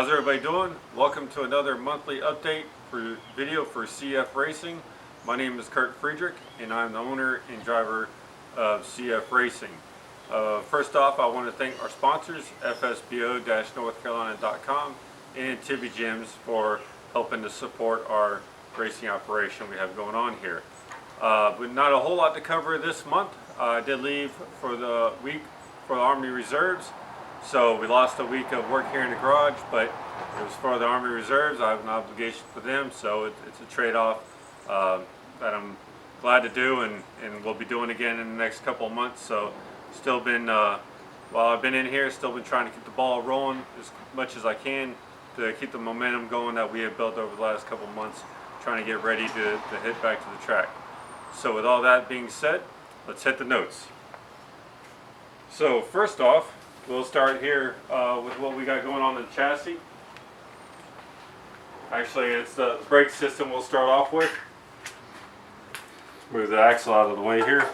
How's everybody doing? Welcome to another monthly update video for CFRacing. My name is Kurt Friedrich and I'm the owner and driver of CFRacing. First off, I want to thank our sponsors, FSBO-NorthCarolina.com and Tibby Gyms, for helping to support our racing operation we have going on here. But not a whole lot to cover this month. I did leave for the week for the Army Reserves. So we lost a week of work here in the garage, but it was for the Army Reserves. I have an obligation for them, so it's a trade-off that I'm glad to do, and we'll be doing again in the next couple of months. So still been, while I've been in here, still been trying to keep the ball rolling as much as I can to keep the momentum going that we have built over the last couple of months, trying to get ready to hit back to the track. So with all that being said, let's hit the notes. So first off, we'll start here with what we got going on in the chassis. Actually, it's the brake system we'll start off with. Move the axle out of the way here.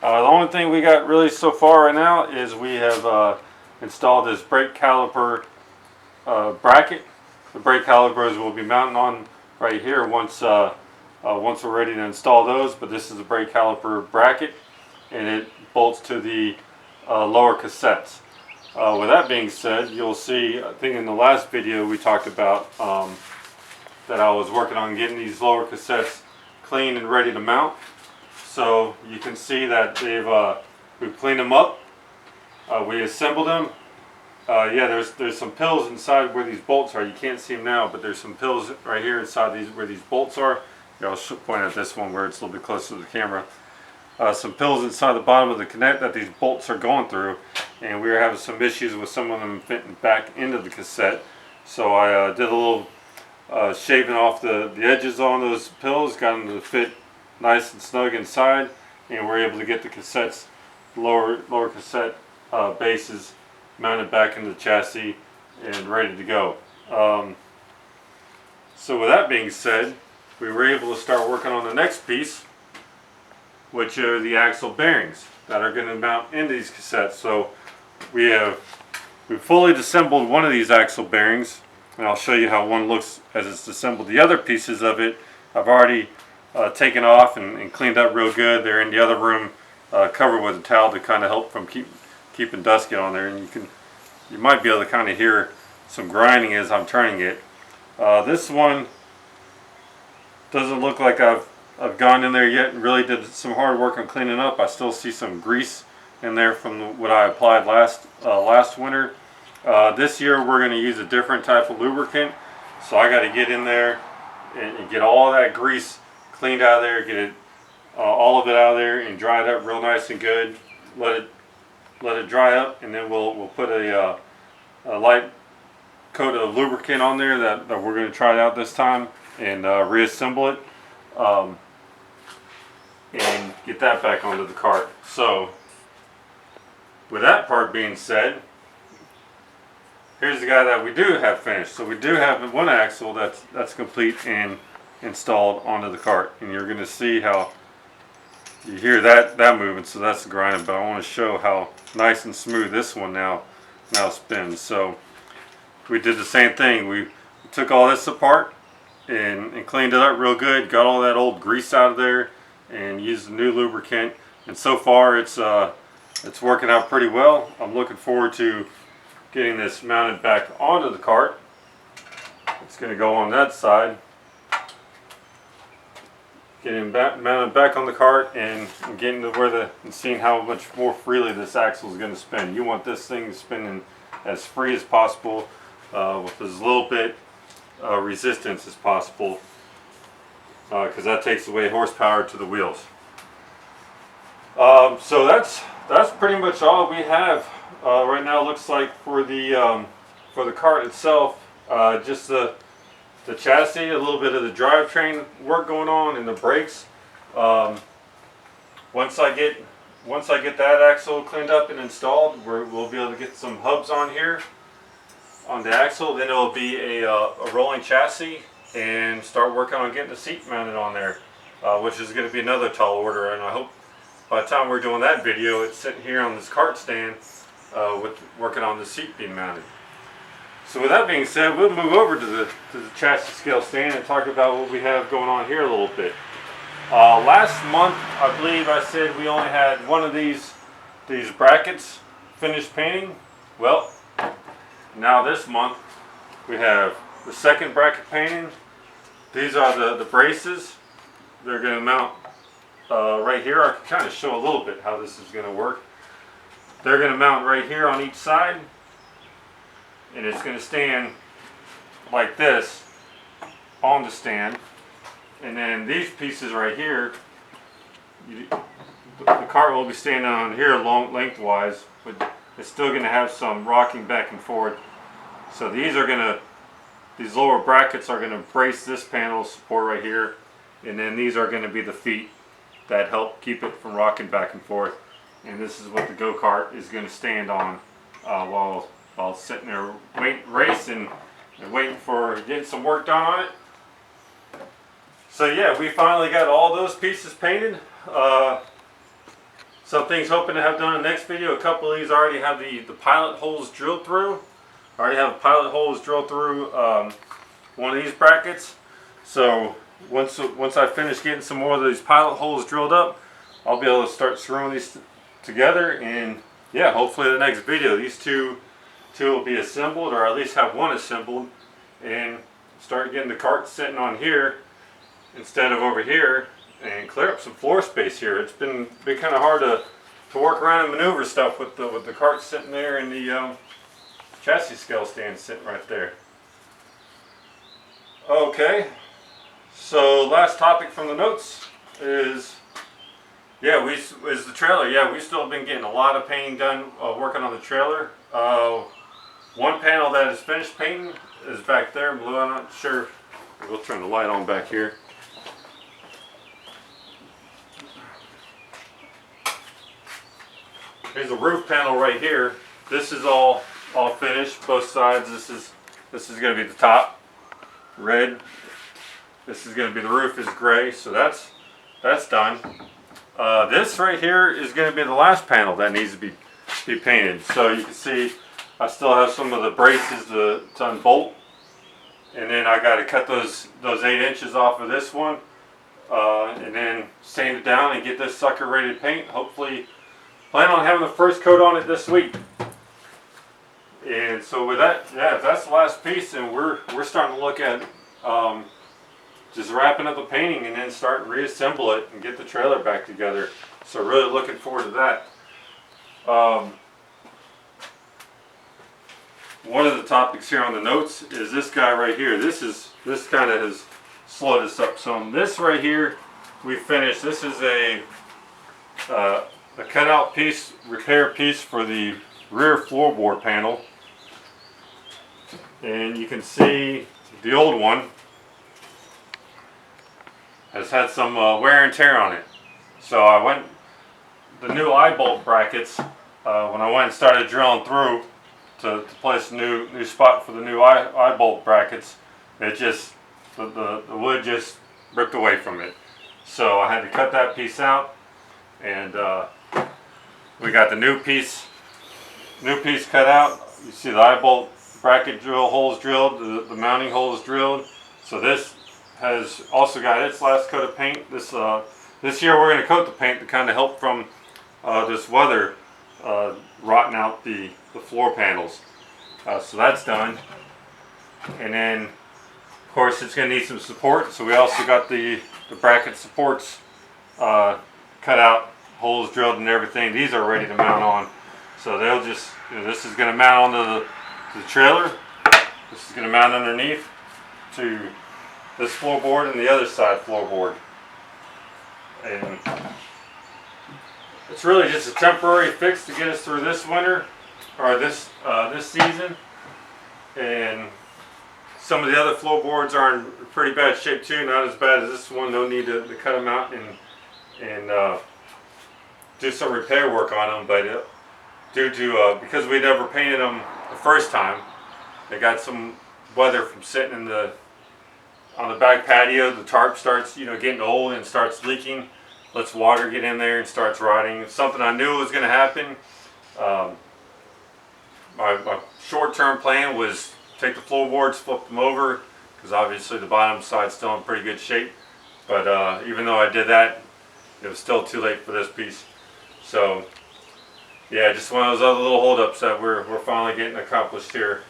The only thing we got really so far right now is we have installed this brake caliper bracket. The brake calipers will be mounting on right here once we're ready to install those, but this is the brake caliper bracket and it bolts to the lower cassettes. With that being said, you'll see, I think in the last video we talked about that I was working on getting these lower cassettes clean and ready to mount. So you can see that we've cleaned them up. We assembled them. Yeah, there's some pills inside where these bolts are. You can't see them now, but there's some pills right here inside where these bolts are. Yeah, I'll point at this one where it's a little bit closer to the camera. Some pills inside the bottom of the connect that these bolts are going through, and we were having some issues with some of them fitting back into the cassette. So I did a little shaving off the edges on those pills, got them to fit nice and snug inside, and we're able to get the cassettes, lower cassette bases mounted back into the chassis and ready to go. So with that being said, we were able to start working on the next piece, which are the axle bearings that are going to mount into these cassettes. So we fully disassembled one of these axle bearings, and I'll show you how one looks as it's assembled. The other pieces of it I've already taken off and cleaned up real good. They're in the other room, covered with a towel to kind of help from keeping dust get on there. And you might be able to kind of hear some grinding as I'm turning it. This one doesn't look like I've gone in there yet and really did some hard work on cleaning up. I still see some grease in there from what I applied last winter. This year we're going to use a different type of lubricant, so I got to get in there and get all that grease cleaned out of there, get it all of it out of there and dry it up real nice and good. Let it dry up, and then we'll put a light coat of lubricant on there that we're going to try it out this time and reassemble it. And get that back onto the cart. So with that part being said, here's the guy that we do have finished. So we do have one axle that's complete and installed onto the cart, and you're going to see how you hear that movement. So that's the grinding, but I want to show how nice and smooth this one now spins. So we did the same thing. We took all this apart and cleaned it up real good, got all that old grease out of there, and used a new lubricant, and so far it's working out pretty well. I'm looking forward to getting this mounted back onto the cart. It's going to go on that side, getting mounted back on the cart and getting to and seeing how much more freely this axle is going to spin. You want this thing spinning as free as possible, with as little bit resistance as possible, because that takes away horsepower to the wheels. So that's pretty much all we have right now. Looks like for the cart itself, just the chassis, a little bit of the drivetrain work going on, and the brakes. Once I get that axle cleaned up and installed, we'll be able to get some hubs on here on the axle. Then it will be a rolling chassis, and start working on getting the seat mounted on there, which is going to be another tall order. And I hope by the time we're doing that video, it's sitting here on this cart stand with working on the seat being mounted. So with that being said, we'll move over to the chassis scale stand and talk about what we have going on here a little bit. Last month, I believe I said we only had one of these brackets finished painting. Well, now this month we have the second bracket painting. These are the braces. They're going to mount right here. I can kind of show a little bit how this is going to work. They're going to mount right here on each side, and it's going to stand like this on the stand. And then these pieces right here, the cart will be standing on here lengthwise, but it's still going to have some rocking back and forth. So these lower brackets are going to brace this panel support right here, and then these are going to be the feet that help keep it from rocking back and forth. And this is what the go-kart is going to stand on while sitting there racing and waiting for getting some work done on it. So yeah, we finally got all those pieces painted. Some things hoping to have done in the next video. A couple of these already have the pilot holes drilled through. I already have pilot holes drilled through one of these brackets. So once I finish getting some more of these pilot holes drilled up, I'll be able to start screwing these together, and yeah, hopefully the next video these two will be assembled, or at least have one assembled, and start getting the cart sitting on here instead of over here, and clear up some floor space here. It's been kind of hard to work around and maneuver stuff with the cart sitting there and the chassis scale stand sitting right there. Okay, so last topic from the notes is the trailer. Yeah, we've still been getting a lot of painting done working on the trailer. One panel that is finished painting is back there in blue. I'm not sure. We'll turn the light on back here. Here's the roof panel right here. This is all finished, both sides. This is going to be the top, red. This is going to be the roof is gray, so that's done. This right here is going to be the last panel that needs to be painted. So you can see I still have some of the braces to unbolt, and then I got to cut those 8 inches off of this one, and then sand it down and get this sucker ready to paint. Hopefully, plan on having the first coat on it this week. And so with that, yeah, that's the last piece, and we're starting to look at just wrapping up the painting and then start to reassemble it and get the trailer back together. So really looking forward to that. One of the topics here on the notes is this guy right here. This kind of has slowed us up some. This right here we finished. This is a cutout piece, repair piece for the rear floorboard panel, and you can see the old one has had some wear and tear on it. So the new eye bolt brackets, when I went and started drilling through to place a new spot for the new eye bolt brackets, it just, the wood just ripped away from it. So I had to cut that piece out, and we got the new piece cut out. You see the eye bolt bracket drill holes drilled, the mounting holes drilled. So this has also got its last coat of paint. This year we're going to coat the paint to kind of help from this weather rotting out the floor panels. So that's done. And then of course it's going to need some support, so we also got the bracket supports cut out, holes drilled and everything. These are ready to mount on. So they'll just, this is going to mount onto the trailer. This is going to mount underneath to this floorboard and the other side floorboard. And it's really just a temporary fix to get us through this winter, or this season. And some of the other floorboards are in pretty bad shape too, not as bad as this one. No need to cut them out and do some repair work on them, but because we never painted them the first time, they got some weather from sitting on the back patio. The tarp starts getting old and starts leaking, lets water get in there and starts rotting. It's something I knew was going to happen. My short-term plan was take the floorboards, flip them over, because obviously the bottom side's still in pretty good shape. But even though I did that, it was still too late for this piece. So yeah, just one of those other little holdups that we're finally getting accomplished here.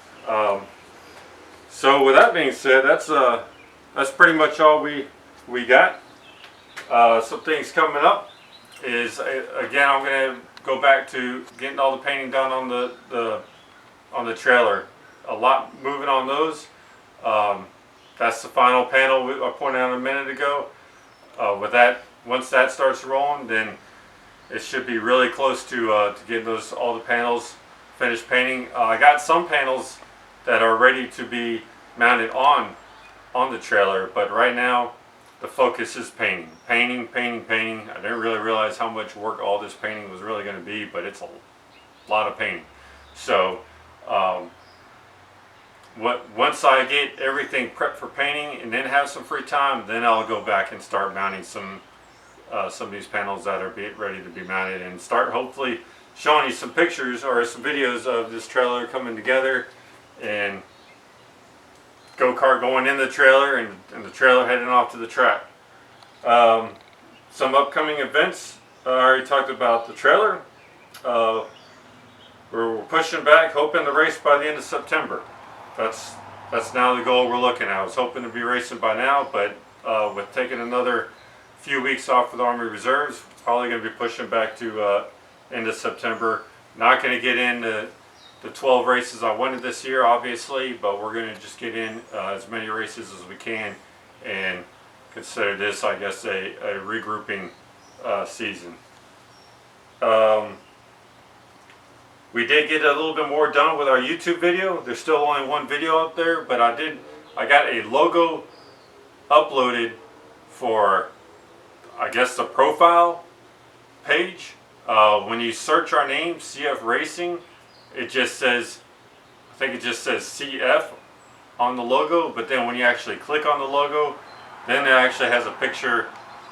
So with that being said, that's pretty much all we got. Some things coming up is, again, I'm going to go back to getting all the painting done on the trailer. A lot moving on those. That's the final panel I pointed out a minute ago. With that, once that starts rolling, then it should be really close to getting all the panels finished painting. I got some panels that are ready to be mounted on the trailer, but right now the focus is painting. I didn't really realize how much work all this painting was really going to be, but it's a lot of painting. So once I get everything prepped for painting and then have some free time, then I'll go back and start mounting some of these panels that are ready to be mounted, and start hopefully showing you some pictures or some videos of this trailer coming together, and go-kart going in the trailer, and the trailer heading off to the track. Some upcoming events. I already talked about the trailer. We're pushing back, hoping to race by the end of September. That's now the goal we're looking at. I was hoping to be racing by now, but with taking another few weeks off with Army Reserves, probably going to be pushing back to end of September. Not going to get in the 12 races I wanted this year, obviously, but we're going to just get in as many races as we can and consider this, I guess, a regrouping season. We did get a little bit more done with our YouTube video. There's still only one video up there, but I got a logo uploaded for, I guess, the profile page. When you search our name, CFRacing, it just says, I think it just says CF on the logo, but then when you actually click on the logo, then it actually has a picture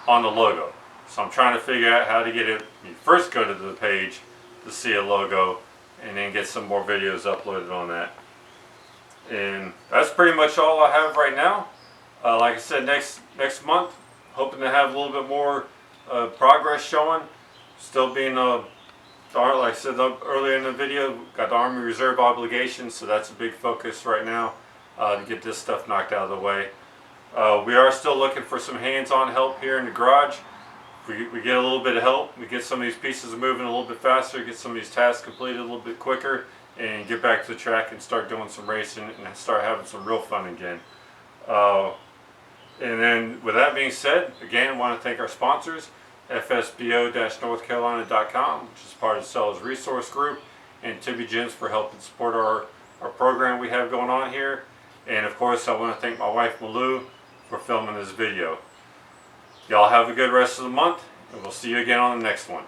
on the logo. So I'm trying to figure out how to get it. You first go to the page to see a logo, and then get some more videos uploaded on that. And that's pretty much all I have right now. Like I said, next month, hoping to have a little bit more progress showing. Still being like I said earlier in the video, got the Army Reserve obligations, so that's a big focus right now to get this stuff knocked out of the way. We are still looking for some hands-on help here in the garage. We get a little bit of help, we get some of these pieces moving a little bit faster, get some of these tasks completed a little bit quicker, and get back to the track and start doing some racing and start having some real fun again. And then with that being said, again, I want to thank our sponsors, FSBO-NorthCarolina.com, which is part of the Sellers Resource Group, and Tibby Gyms for helping support our program we have going on here. And of course, I want to thank my wife Malou for filming this video. Y'all have a good rest of the month, and we'll see you again on the next one.